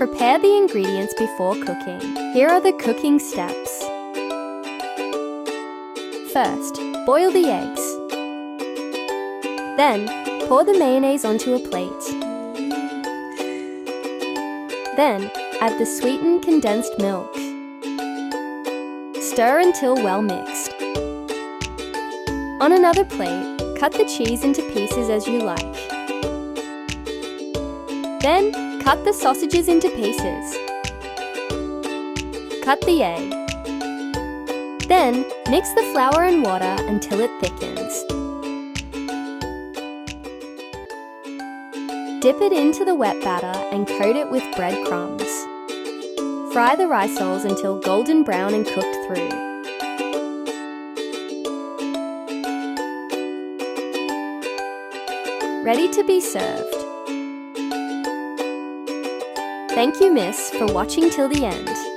Prepare the ingredients before cooking. Here are the cooking steps. First, boil the eggs. Then, pour the mayonnaise onto a plate. Then, add the sweetened condensed milk. Stir until well mixed. On another plate, cut the cheese into pieces as you like. Then, cut the sausages into pieces. Cut the egg. Then, mix the flour and water until it thickens. Dip it into the wet batter and coat it with breadcrumbs. Fry the risoles until golden brown and cooked through. Ready to be served. Thank you, Miss, for watching till the end.